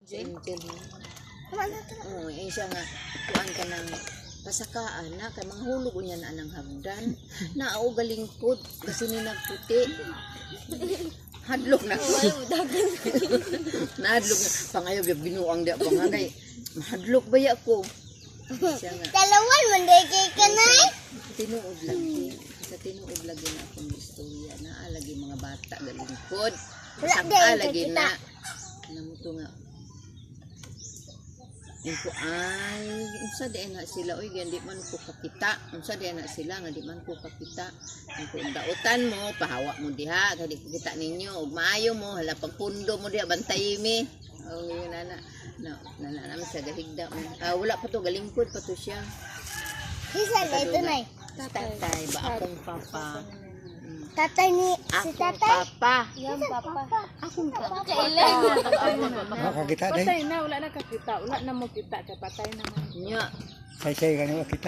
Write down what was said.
Angel. Oo, siya nga kuan ka ng pasakaan na kay manghulog unya na anang hagdan. Naaw galingkod kasi ni nagputi. Hadlok na. Nahadlok na. Pangayo binuang di ako nga kay mahadlok ba ya ko. Siya nga. Dalawan man day kay kanay. Tinuod lagi. Sa tinuod lagi na akong istorya na alagi mga bata galingkod. Saka lagi na. Namuto nga. Ito ay, unsa di na sila, oy, di man ko kakita. Unsa di na sila, nga di man ko kakita. Kung dautan mo, pahawa mo diha, kaya di ko kita ninyo. Ug maayo mo, hala pagpundo mo diha, bantay mi. O, yun na namin sa gahigda mo. Wala pa to, galingkod pa to siya. Isa na ito na. Tatay, ba akong papa? Tatay ni si Akong tatay. papa. Yan papa. Akong papa. Makakita dahil. Patay na, wala na kakita. Wala na mo kita. Kaya patay naman. Nya, Say-say ka naman kita.